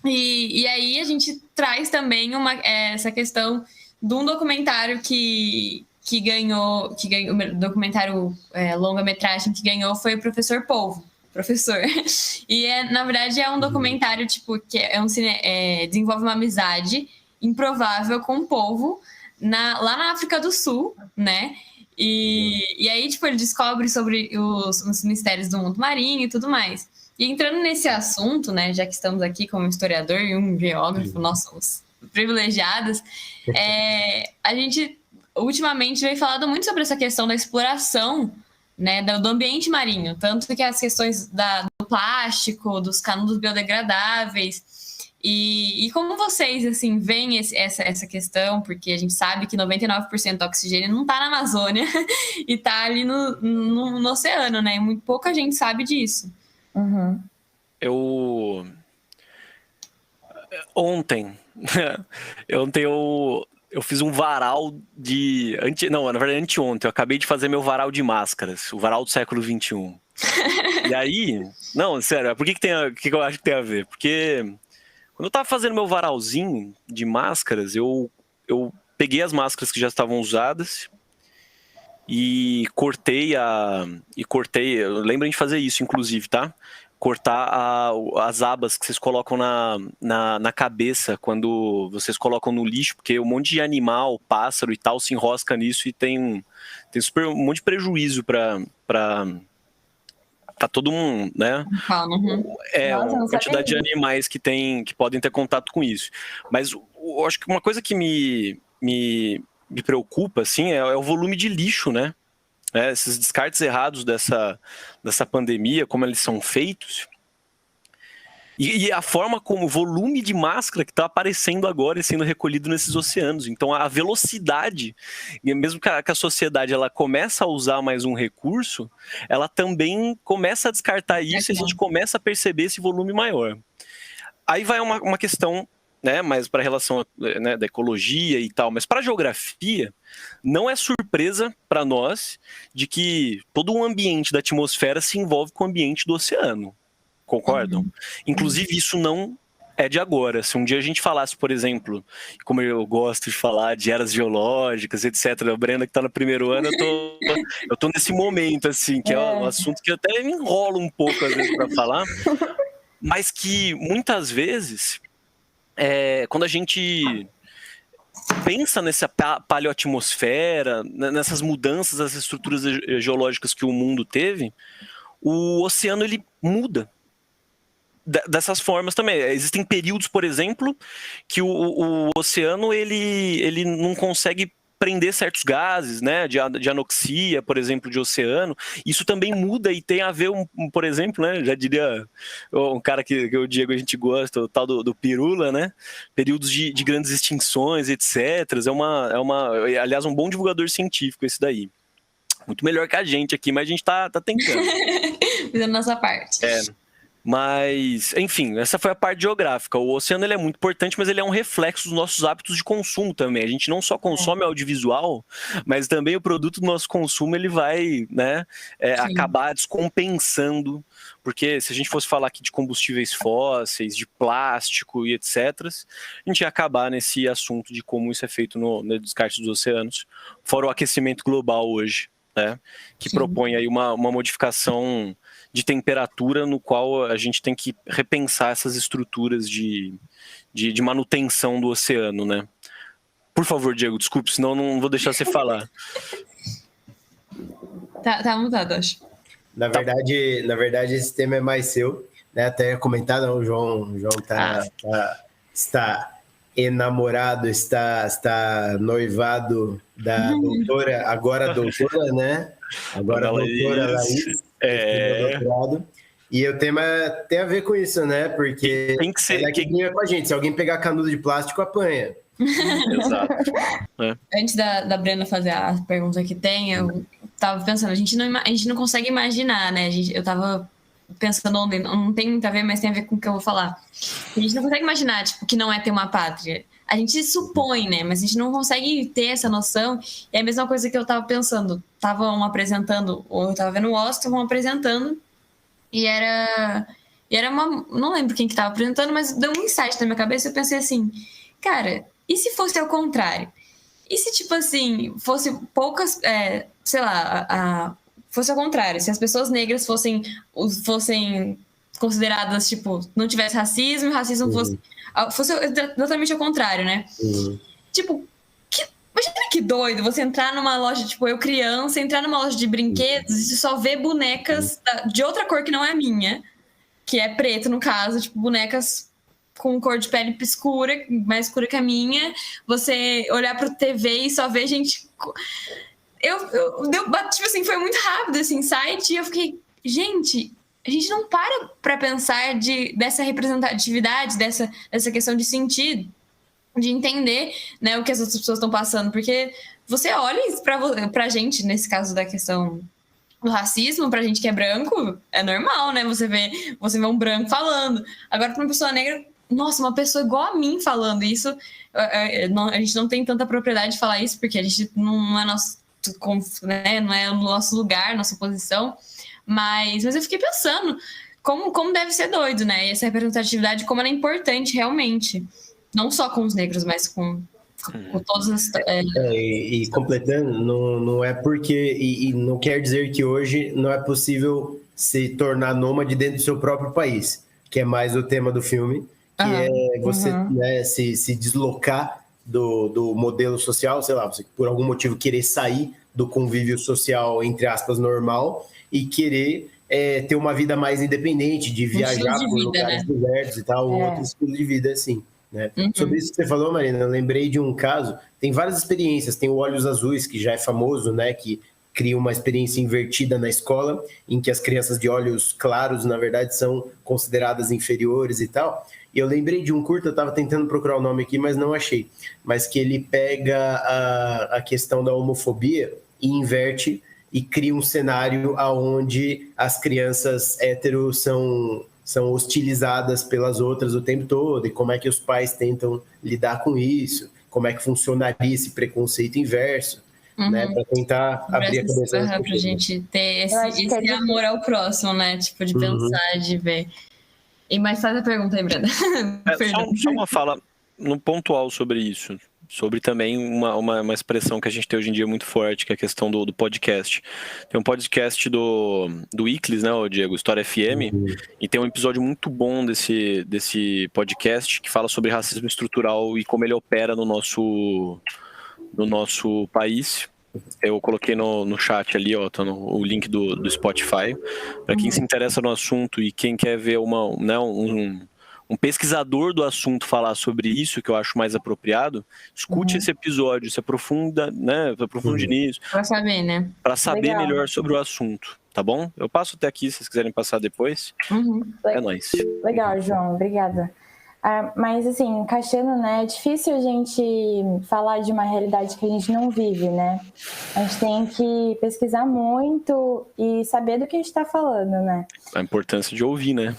E aí a gente traz também essa questão de um documentário que ganhou, o documentário longa-metragem que ganhou foi o Professor Polvo. Professor. E na verdade é um documentário tipo que desenvolve uma amizade improvável com o polvo lá na África do Sul, né? E aí, tipo, ele descobre sobre os mistérios do mundo marinho e tudo mais. E entrando nesse assunto, né, já que estamos aqui como historiador e um geógrafo, nós somos privilegiados, a gente ultimamente vem falando muito sobre essa questão da exploração, né, do ambiente marinho, tanto que as questões do plástico, dos canudos biodegradáveis, e como vocês, assim, veem essa questão, porque a gente sabe que 99% do oxigênio não está na Amazônia e está ali no oceano, né? E muito pouca gente sabe disso. Uhum. Ontem eu fiz um varal na verdade anteontem, eu acabei de fazer meu varal de máscaras, o varal do século XXI. E aí, não, sério, por que eu acho que tem a ver? Porque quando eu tava fazendo meu varalzinho de máscaras, eu peguei as máscaras que já estavam usadas e cortei, lembrem de fazer isso, inclusive, tá? Cortar as abas que vocês colocam na cabeça quando vocês colocam no lixo, porque um monte de animal, pássaro e tal se enrosca nisso e tem um monte de prejuízo para todo mundo, né? Uhum. Uma quantidade de animais que podem ter contato com isso. Mas eu acho que uma coisa que me preocupa, assim, é o volume de lixo, né? Esses descartes errados dessa pandemia, como eles são feitos, e a forma como o volume de máscara que está aparecendo agora e sendo recolhido nesses oceanos. Então, a velocidade, mesmo que a sociedade ela começa a usar mais um recurso, ela também começa a descartar isso e a gente começa a perceber esse volume maior. Aí vai uma questão, né, mais para a relação, né, da ecologia e tal, mas para a geografia, não é surpresa para nós de que todo o ambiente da atmosfera se envolve com o ambiente do oceano. Concordam? Inclusive, isso não é de agora. Se um dia a gente falasse, por exemplo, como eu gosto de falar de eras geológicas, etc. A Brenda que está no primeiro ano, eu tô nesse momento, assim, que é um assunto que eu até me enrolo um pouco, às vezes, para falar, mas que muitas vezes, quando a gente pensa nessa paleoatmosfera, nessas mudanças das estruturas geológicas que o mundo teve, o oceano ele muda dessas formas também. Existem períodos, por exemplo, que o oceano ele não consegue prender certos gases, né, de anoxia, por exemplo, de oceano. Isso também muda e tem a ver, por exemplo, né, já diria um cara que o Diego a gente gosta, o tal do Pirula, né, períodos de grandes extinções, etc. Aliás, um bom divulgador científico esse daí. Muito melhor que a gente aqui, mas a gente tá tentando. Fazendo nossa parte. Mas, enfim, essa foi a parte geográfica. O oceano ele é muito importante, mas ele é um reflexo dos nossos hábitos de consumo também. A gente não só consome audiovisual, mas também o produto do nosso consumo ele vai, né, acabar descompensando. Porque se a gente fosse falar aqui de combustíveis fósseis, de plástico e etc., a gente ia acabar nesse assunto de como isso é feito no descarte dos oceanos, fora o aquecimento global hoje, né, que propõe aí uma modificação de temperatura no qual a gente tem que repensar essas estruturas de manutenção do oceano, né? Por favor, Diego, desculpe, senão não vou deixar você falar. Tá mudado, acho. Na verdade, esse tema é mais seu, né? Até comentado, o João está enamorado, está noivado da doutora, agora doutora, né? Agora a doutora Laís. E o tema tem a ver com isso, né? Porque tem que ser ela brinca com a gente. Se alguém pegar canudo de plástico, apanha. Exato. Antes da Brenda fazer a pergunta que tem, eu tava pensando, a gente não consegue imaginar, né? Eu tava pensando, não tem muito a ver, mas tem a ver com o que eu vou falar. A gente não consegue imaginar, tipo, que não é ter uma pátria. A gente supõe, né? Mas a gente não consegue ter essa noção. E é a mesma coisa que eu tava pensando. Estavam apresentando, ou eu tava vendo o Oscar, estavam apresentando, e era E era não lembro quem que tava apresentando, mas deu um insight na minha cabeça. Eu pensei assim, cara, e se fosse ao contrário? E se, tipo assim, fosse poucas, sei lá, fosse ao contrário, se as pessoas negras fossem consideradas, tipo, não tivesse racismo, e o racismo fosse totalmente ao contrário, né? Tipo, imagina que doido você entrar numa loja, tipo, eu criança, entrar numa loja de brinquedos e só ver bonecas de outra cor que não é a minha, que é preto, no caso, tipo, bonecas com cor de pele escura, mais escura que a minha, você olhar pro TV e só ver gente... tipo assim, foi muito rápido esse insight e eu fiquei, gente, a gente não para pensar dessa representatividade, dessa questão de sentir, de entender, né, o que as outras pessoas estão passando, porque você olha pra gente, nesse caso da questão do racismo, pra gente que é branco, é normal, né, você vê um branco falando. Agora, pra uma pessoa negra, nossa, uma pessoa igual a mim falando isso, a gente não tem tanta propriedade de falar isso, porque a gente não é nosso, né, não é o nosso lugar, nossa posição, mas eu fiquei pensando como deve ser doido, né, e essa representatividade, como ela é importante realmente, não só com os negros, mas com todas as... E completando, não é porque... E não quer dizer que hoje não é possível se tornar nômade dentro do seu próprio país, que é mais o tema do filme, que é você né, se deslocar do modelo social, sei lá, você por algum motivo querer sair do convívio social, entre aspas, normal, e querer ter uma vida mais independente, de viajar por lugares diversos e tal, um outro estilo de vida, assim. Né? Sobre isso que você falou, Marina, eu lembrei de um caso, tem várias experiências, tem o Olhos Azuis, que já é famoso, né, que cria uma experiência invertida na escola, em que as crianças de olhos claros, na verdade, são consideradas inferiores e tal. E eu lembrei de um curta, eu estava tentando procurar o nome aqui, mas não achei, mas que ele pega a questão da homofobia e inverte e cria um cenário onde as crianças héteros são hostilizadas pelas outras o tempo todo, e como é que os pais tentam lidar com isso, como é que funcionaria esse preconceito inverso, né, para tentar abrir a cabeça. Pra gente ter esse amor ao próximo, né, tipo, de pensar, de ver. E mais faz a pergunta aí, Brenda. Só uma fala no pontual sobre isso, sobre também uma expressão que a gente tem hoje em dia muito forte, que é a questão do podcast. Tem um podcast do Iclis, né, o Diego, História FM, e tem um episódio muito bom desse podcast que fala sobre racismo estrutural e como ele opera no nosso país. Eu coloquei no chat ali, ó, tá o link do Spotify. Para quem se interessa no assunto e quem quer ver um pesquisador do assunto falar sobre isso, que eu acho mais apropriado, escute esse episódio, se aprofunda, né? Aprofunde nisso. Para saber, né? Para saber melhor sobre o assunto, tá bom? Eu passo até aqui, se vocês quiserem passar depois. É nóis. Legal, João, obrigada. Mas assim, encaixando, né? É difícil a gente falar de uma realidade que a gente não vive, né? A gente tem que pesquisar muito e saber do que a gente está falando, né? A importância de ouvir, né?